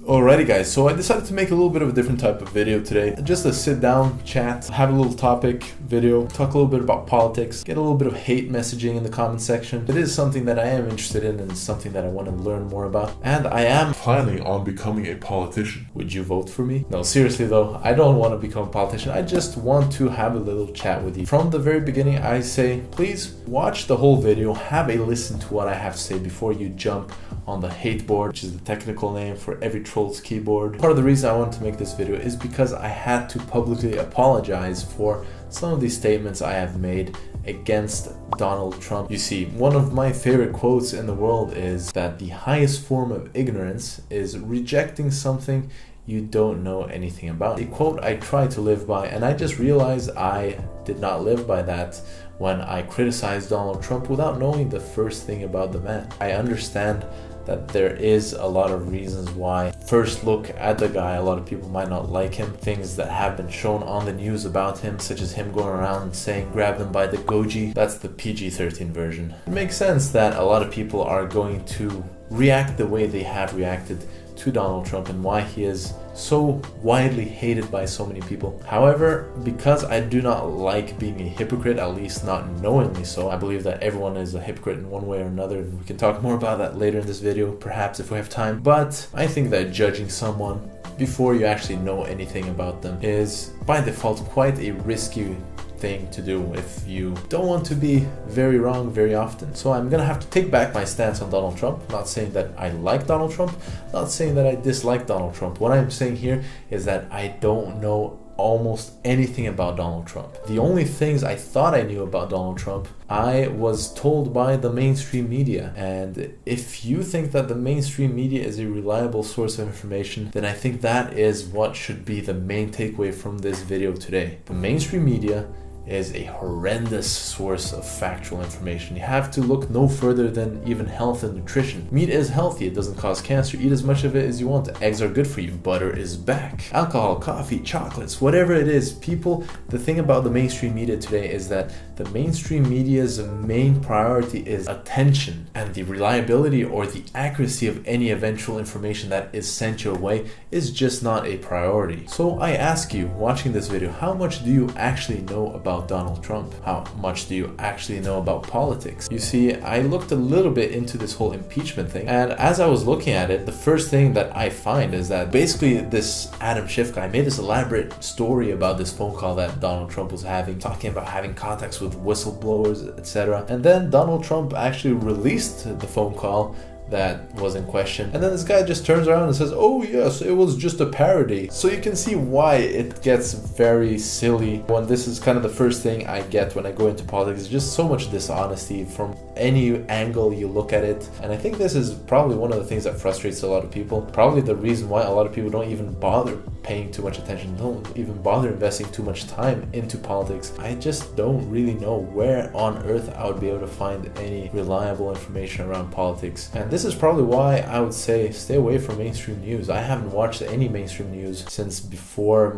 Alrighty guys, so I decided to make a little bit of a different type of video today. Just a sit down, chat, have a little topic video, talk a little bit about politics, get a little bit of hate messaging in the comment section. It is something that I am interested in and something that I want to learn more about. And I am planning on becoming a politician. Would you vote for me? No, seriously though, I don't want to become a politician. I just want to have a little chat with you. From the very beginning, I say, please watch the whole video, have a listen to what I have to say before you jump on the hate board, which is the technical name for every troll's keyboard. Part of the reason I wanted to make this video is because I had to publicly apologize for some of these statements I have made against Donald Trump. You see, one of my favorite quotes in the world is that the highest form of ignorance is rejecting something you don't know anything about. A quote I try to live by, and I just realized I did not live by that when I criticized Donald Trump without knowing the first thing about the man. I understand that there is a lot of reasons why first look at the guy, a lot of people might not like him. Things that have been shown on the news about him, such as him going around and saying grab them by the goji. That's the PG-13 version. It makes sense that a lot of people are going to react the way they have reacted to Donald Trump and why he is so widely hated by so many people. However, because I do not like being a hypocrite, at least not knowingly so, I believe that everyone is a hypocrite in one way or another, and we can talk more about that later in this video, perhaps if we have time. But I think that judging someone before you actually know anything about them is by default quite a risky thing to do if you don't want to be very wrong very often. So I'm gonna have to take back my stance on Donald Trump. I'm not saying that I like Donald Trump, I'm not saying that I dislike Donald Trump. What I'm saying here is that I don't know almost anything about Donald Trump. The only things I thought I knew about Donald Trump, I was told by the mainstream media. And if you think that the mainstream media is a reliable source of information, then I think that is what should be the main takeaway from this video today. The mainstream media is a horrendous source of factual information. You have to look no further than even health and nutrition. Meat is healthy, it doesn't cause cancer. Eat as much of it as you want. Eggs are good for you. Butter is back. Alcohol, coffee, chocolates, whatever it is. People, the thing about the mainstream media today is that the mainstream media's main priority is attention, and the reliability or the accuracy of any eventual information that is sent your way is just not a priority. So I ask you, watching this video, how much do you actually know about Donald Trump? How much do you actually know about politics? You see, I looked a little bit into this whole impeachment thing, and as I was looking at it, the first thing that I find is that basically this Adam Schiff guy made this elaborate story about this phone call that Donald Trump was having, talking about having contacts with whistleblowers, etc. And then Donald Trump actually released the phone call that was in question, and then this guy just turns around and says, oh yes, it was just a parody. So you can see why it gets very silly when this is kind of the first thing I get when I go into politics. It's just so much dishonesty from any angle you look at it, and I think this is probably one of the things that frustrates a lot of people, probably the reason why a lot of people don't even bother paying too much attention, don't even bother investing too much time into politics. I just don't really know where on earth I would be able to find any reliable information around politics, and this is probably why I would say stay away from mainstream news. I haven't watched any mainstream news since before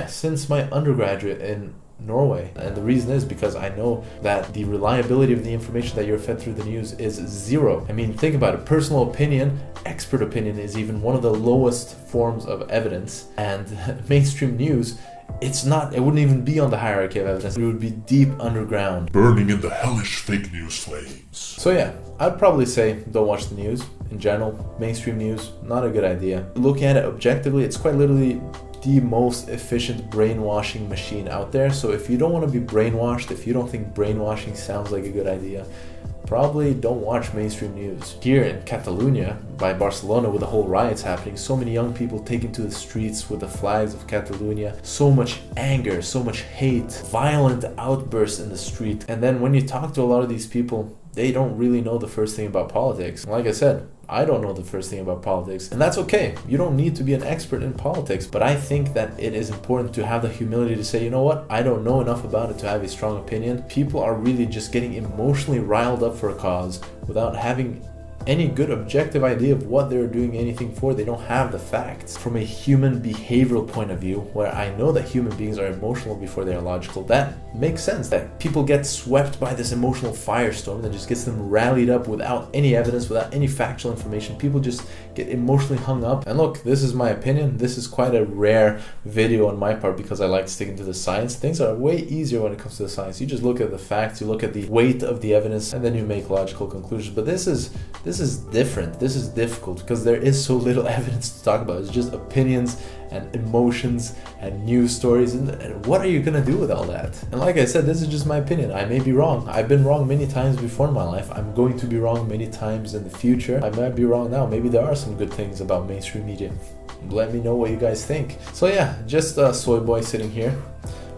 since my undergraduate in Norway, and the reason is because I know that the reliability of the information that you're fed through the news is zero. I mean, think about it. Personal opinion, expert opinion is even one of the lowest forms of evidence, and mainstream news, it wouldn't even be on the hierarchy of evidence. It would be deep underground, burning in the hellish fake news flames. So yeah, I'd probably say don't watch the news in general. Mainstream news, not a good idea. Looking at it objectively, it's quite literally the most efficient brainwashing machine out there. So if you don't want to be brainwashed, if you don't think brainwashing sounds like a good idea, probably don't watch mainstream news. Here in Catalonia, by Barcelona, with the whole riots happening, so many young people taken to the streets with the flags of Catalonia, so much anger, so much hate, violent outbursts in the street. And then when you talk to a lot of these people, they don't really know the first thing about politics. Like I said, I don't know the first thing about politics, and that's okay. You don't need to be an expert in politics, but I think that it is important to have the humility to say, you know what, I don't know enough about it to have a strong opinion. People are really just getting emotionally riled up for a cause without having any good objective idea of what they're doing anything for. They don't have the facts. From a human behavioral point of view, where I know that human beings are emotional before they are logical, that makes sense. That people get swept by this emotional firestorm that just gets them rallied up without any evidence, without any factual information. People just get emotionally hung up. And look, this is my opinion. This is quite a rare video on my part because I like sticking to the science. Things are way easier when it comes to the science. You just look at the facts, you look at the weight of the evidence, and then you make logical conclusions. But this is different. This is difficult because there is so little evidence to talk about. It's just opinions and emotions and news stories, and what are you gonna do with all that? And like I said, this is just my opinion. I may be wrong. I've been wrong many times before in my life. I'm going to be wrong many times in the future. I might be wrong now. Maybe there are some good things about mainstream media. Let me know what you guys think. So yeah, just a soy boy sitting here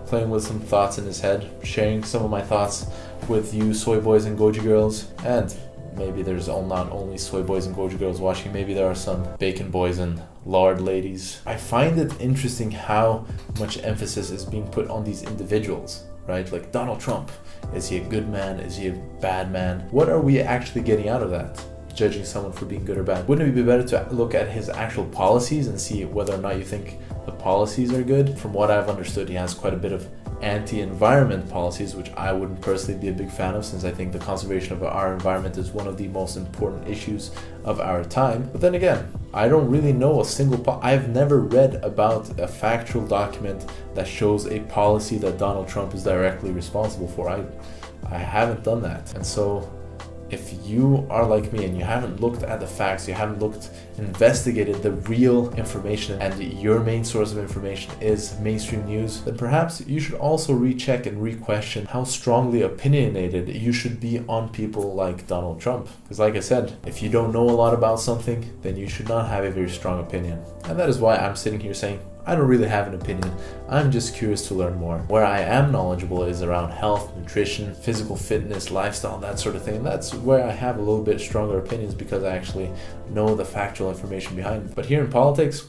playing with some thoughts in his head, sharing some of my thoughts with you soy boys and goji girls. And maybe there's not only soy boys and goji girls watching, maybe there are some bacon boys and lard ladies. I find it interesting how much emphasis is being put on these individuals, right? Like Donald Trump. Is he a good man? Is he a bad man? What are we actually getting out of that? Judging someone for being good or bad. Wouldn't it be better to look at his actual policies and see whether or not you think the policies are good? From what I've understood, he has quite a bit of anti-environment policies, which I wouldn't personally be a big fan of, since I think the conservation of our environment is one of the most important issues of our time. But then again, I don't really know a single I've never read about a factual document that shows a policy that Donald Trump is directly responsible for. I haven't done that. And so if you are like me and you haven't looked at the facts, you haven't investigated the real information, and your main source of information is mainstream news, then perhaps you should also recheck and re-question how strongly opinionated you should be on people like Donald Trump. Because like I said, if you don't know a lot about something, then you should not have a very strong opinion. And that is why I'm sitting here saying, I don't really have an opinion. I'm just curious to learn more. Where I am knowledgeable is around health, nutrition, physical fitness, lifestyle, that sort of thing. That's where I have a little bit stronger opinions because I actually know the factual information behind it. But here in politics,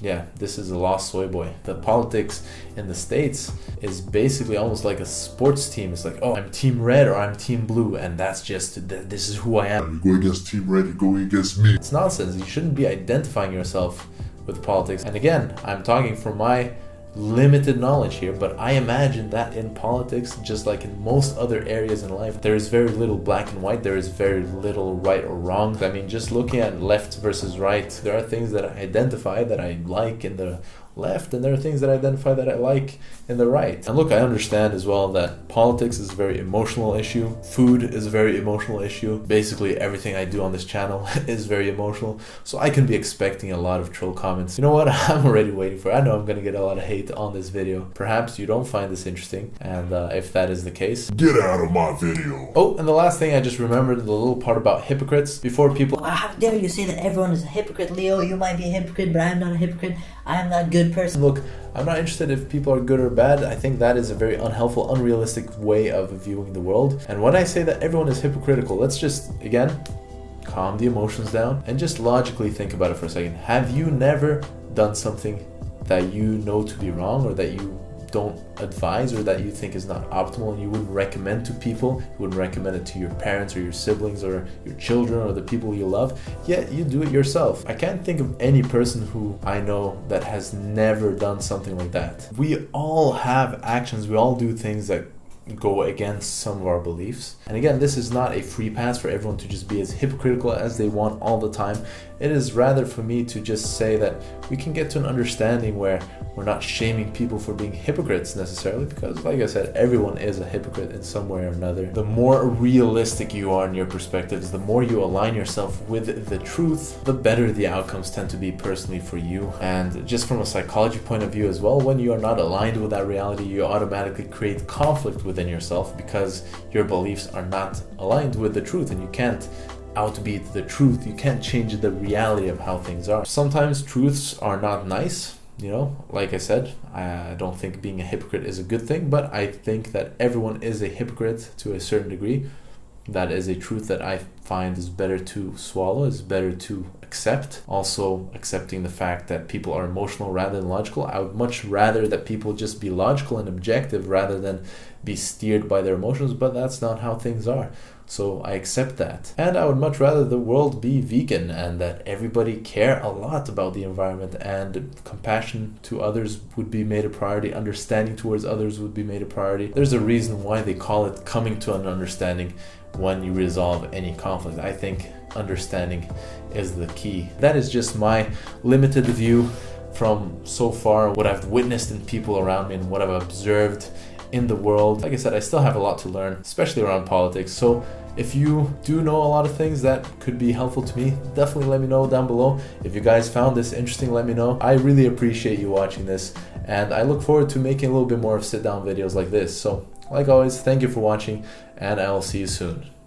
yeah, this is a lost soy boy. The politics in the States is basically almost like a sports team. It's like, oh, I'm team red or I'm team blue, and that's just, this is who I am. You go against team red, you're going against me. It's nonsense. You shouldn't be identifying yourself with politics. And again, I'm talking from my limited knowledge here, but I imagine that in politics, just like in most other areas in life, there is very little black and white. There is very little right or wrong. I mean, just looking at left versus right, there are things that I identify that I like in the left, and there are things that I identify that I like in the right. And look, I understand as well that politics is a very emotional issue. Food is a very emotional issue. Basically everything I do on this channel is very emotional. So I can be expecting a lot of troll comments. You know what? I'm already waiting for it. I know I'm gonna get a lot of hate on this video. Perhaps you don't find this interesting, and if that is the case, get out of my video. Oh, and the last thing I just remembered, the little part about hypocrites. Before people, how dare you say that everyone is a hypocrite, Leo? You might be a hypocrite, but I'm not a hypocrite. I am that good person. Look, I'm not interested if people are good or bad. I think that is a very unhelpful, unrealistic way of viewing the world. And when I say that everyone is hypocritical, let's just, again, calm the emotions down and just logically think about it for a second. Have you never done something that you know to be wrong, or that you don't advise, or that you think is not optimal and you wouldn't recommend to people? You wouldn't recommend it to your parents or your siblings or your children or the people you love, yet you do it yourself. I can't think of any person who I know that has never done something like that. We all have actions, we all do things that go against some of our beliefs. And again, this is not a free pass for everyone to just be as hypocritical as they want all the time. It is rather for me to just say that we can get to an understanding where we're not shaming people for being hypocrites necessarily, because like I said, everyone is a hypocrite in some way or another. The more realistic you are in your perspectives, the more you align yourself with the truth, the better the outcomes tend to be personally for you. And just from a psychology point of view as well, when you are not aligned with that reality, you automatically create conflict within yourself because your beliefs are not aligned with the truth, and you can't outbeat the truth. You can't change the reality of how things are. Sometimes truths are not nice. You know, like I said, I don't think being a hypocrite is a good thing, but I think that everyone is a hypocrite to a certain degree. That is a truth that I find is better to swallow, is better to accept. Also, accepting the fact that people are emotional rather than logical. I would much rather that people just be logical and objective rather than be steered by their emotions, but that's not how things are. So I accept that. And I would much rather the world be vegan and that everybody care a lot about the environment, and compassion to others would be made a priority, understanding towards others would be made a priority. There's a reason why they call it coming to an understanding when you resolve any conflict. I think understanding is the key. That is just my limited view from so far, what I've witnessed in people around me and what I've observed in the world. Like I said, I still have a lot to learn, especially around politics. So if you do know a lot of things that could be helpful to me, definitely let me know down below. If you guys found this interesting, let me know. I really appreciate you watching this, and I look forward to making a little bit more of sit-down videos like this. So like always, thank you for watching, and I will see you soon.